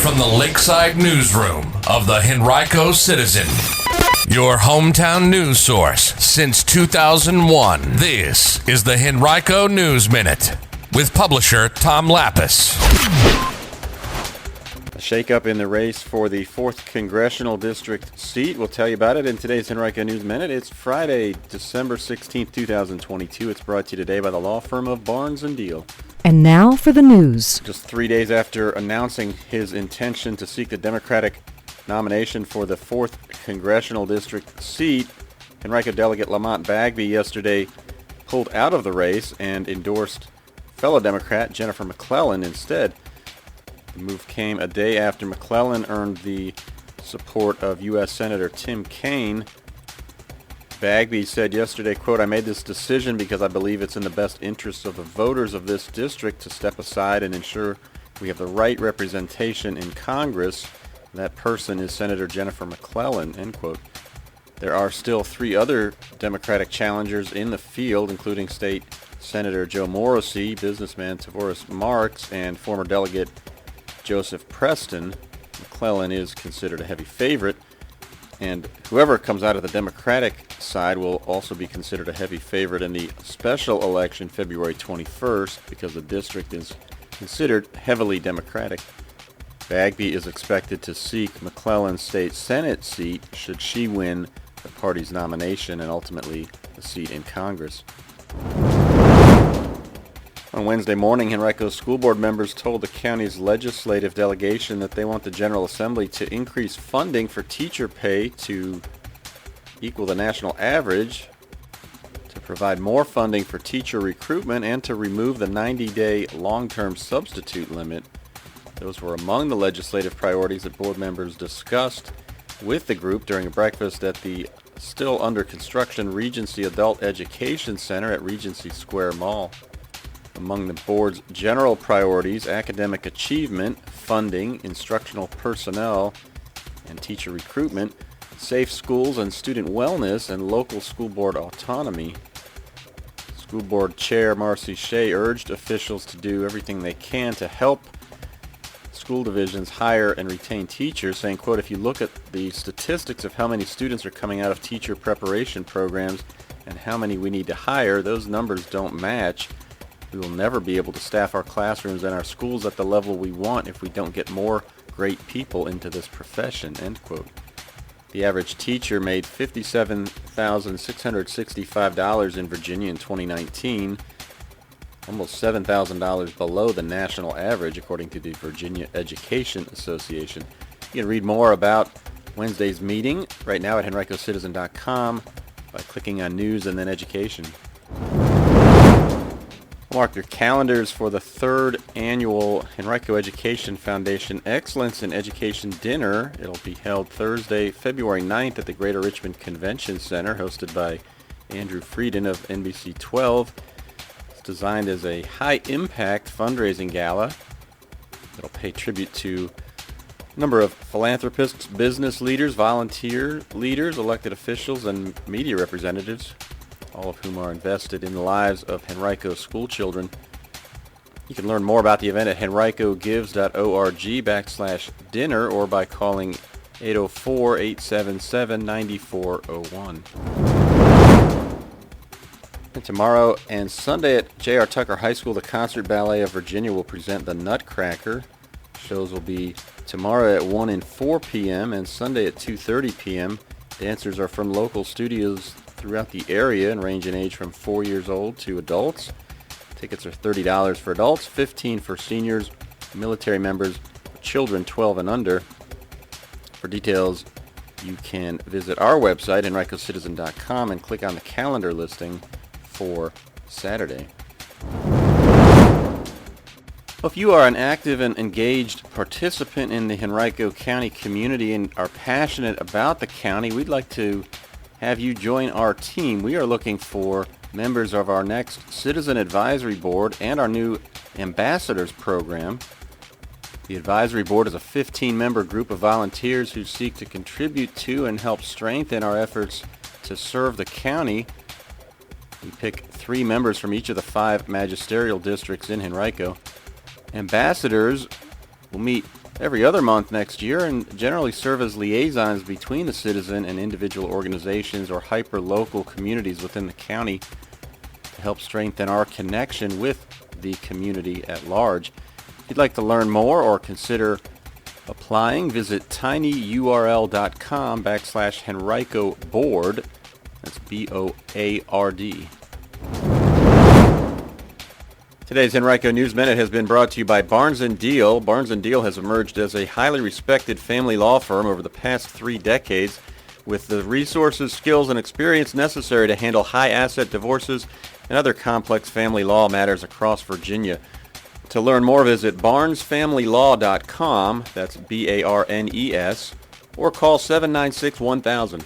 from the Lakeside Newsroom of the Henrico Citizen, your hometown news source since 2001. This is the Henrico News Minute with publisher Tom Lapis. A shakeup in the race for the 4th Congressional District seat. We'll tell you about it in today's Henrico News Minute. It's Friday, December 16th, 2022. It's brought to you today by the law firm of Barnes & Deal. And now for the news. Just 3 days after announcing his intention to seek the Democratic nomination for the 4th Congressional District seat, Henrico delegate Lamont Bagby yesterday pulled out of the race and endorsed fellow Democrat Jennifer McClellan instead. The move came a day after McClellan earned the support of U.S. Senator Tim Kaine. Bagby said yesterday, quote, "I made this decision because I believe it's in the best interests of the voters of this district to step aside and ensure we have the right representation in Congress. That person is Senator Jennifer McClellan," end quote. There are still 3 other Democratic challengers in the field, including State Senator Joe Morrissey, businessman Tavoris Marks, and former delegate Joseph Preston. McClellan is considered a heavy favorite, and whoever comes out of the Democratic side will also be considered a heavy favorite in the special election February 21st because the district is considered heavily Democratic. Bagby is expected to seek McClellan's state Senate seat should she win the party's nomination and ultimately the seat in Congress. On Wednesday morning, Henrico School Board members told the county's legislative delegation that they want the General Assembly to increase funding for teacher pay to equal the national average, to provide more funding for teacher recruitment, and to remove the 90-day long-term substitute limit. Those were among the legislative priorities that board members discussed with the group during a breakfast at the still under construction Regency Adult Education Center at Regency Square Mall. Among the board's general priorities, academic achievement, funding, instructional personnel, and teacher recruitment, safe schools and student wellness, and local school board autonomy. School Board Chair Marcy Shea urged officials to do everything they can to help school divisions hire and retain teachers, saying, quote, "If you look at the statistics of how many students are coming out of teacher preparation programs and how many we need to hire, those numbers don't match. We will never be able to staff our classrooms and our schools at the level we want if we don't get more great people into this profession," end quote. The average teacher made $57,665 in Virginia in 2019, almost $7,000 below the national average, according to the Virginia Education Association. You can read more about Wednesday's meeting right now at henricocitizen.com by clicking on News and then Education. Mark your calendars for the 3rd annual Henrico Education Foundation Excellence in Education Dinner. It'll be held Thursday, February 9th at the Greater Richmond Convention Center, hosted by Andrew Frieden of NBC 12. It's designed as a high-impact fundraising gala. It'll pay tribute to a number of philanthropists, business leaders, volunteer leaders, elected officials, and media representatives, all of whom are invested in the lives of Henrico school children. You can learn more about the event at henricogives.org/dinner or by calling 804-877-9401. And tomorrow and Sunday at J.R. Tucker High School, the Concert Ballet of Virginia will present the Nutcracker. Shows will be tomorrow at 1 and 4 p.m. and Sunday at 2:30 p.m. Dancers are from local studios throughout the area and range in age from 4 years old to adults. Tickets are $30 for adults, $15 for seniors, military members, children 12 and under. For details, you can visit our website, henricocitizen.com, and click on the calendar listing for Saturday. Well, if you are an active and engaged participant in the Henrico County community and are passionate about the county, we'd like to have you join our team. We are looking for members of our next Citizen Advisory Board and our new Ambassadors Program. The Advisory Board is a 15-member group of volunteers who seek to contribute to and help strengthen our efforts to serve the county. We pick 3 members from each of the 5 magisterial districts in Henrico. Ambassadors will meet every other month next year and generally serve as liaisons between the citizen and individual organizations or hyper-local communities within the county to help strengthen our connection with the community at large. If you'd like to learn more or consider applying, visit tinyurl.com/Henrico Board. That's B-O-A-R-D. Today's Henrico News Minute has been brought to you by Barnes & Deal. Barnes & Deal has emerged as a highly respected family law firm over the past 3 decades with the resources, skills, and experience necessary to handle high-asset divorces and other complex family law matters across Virginia. To learn more, visit barnesfamilylaw.com, that's B-A-R-N-E-S, or call 796-1000.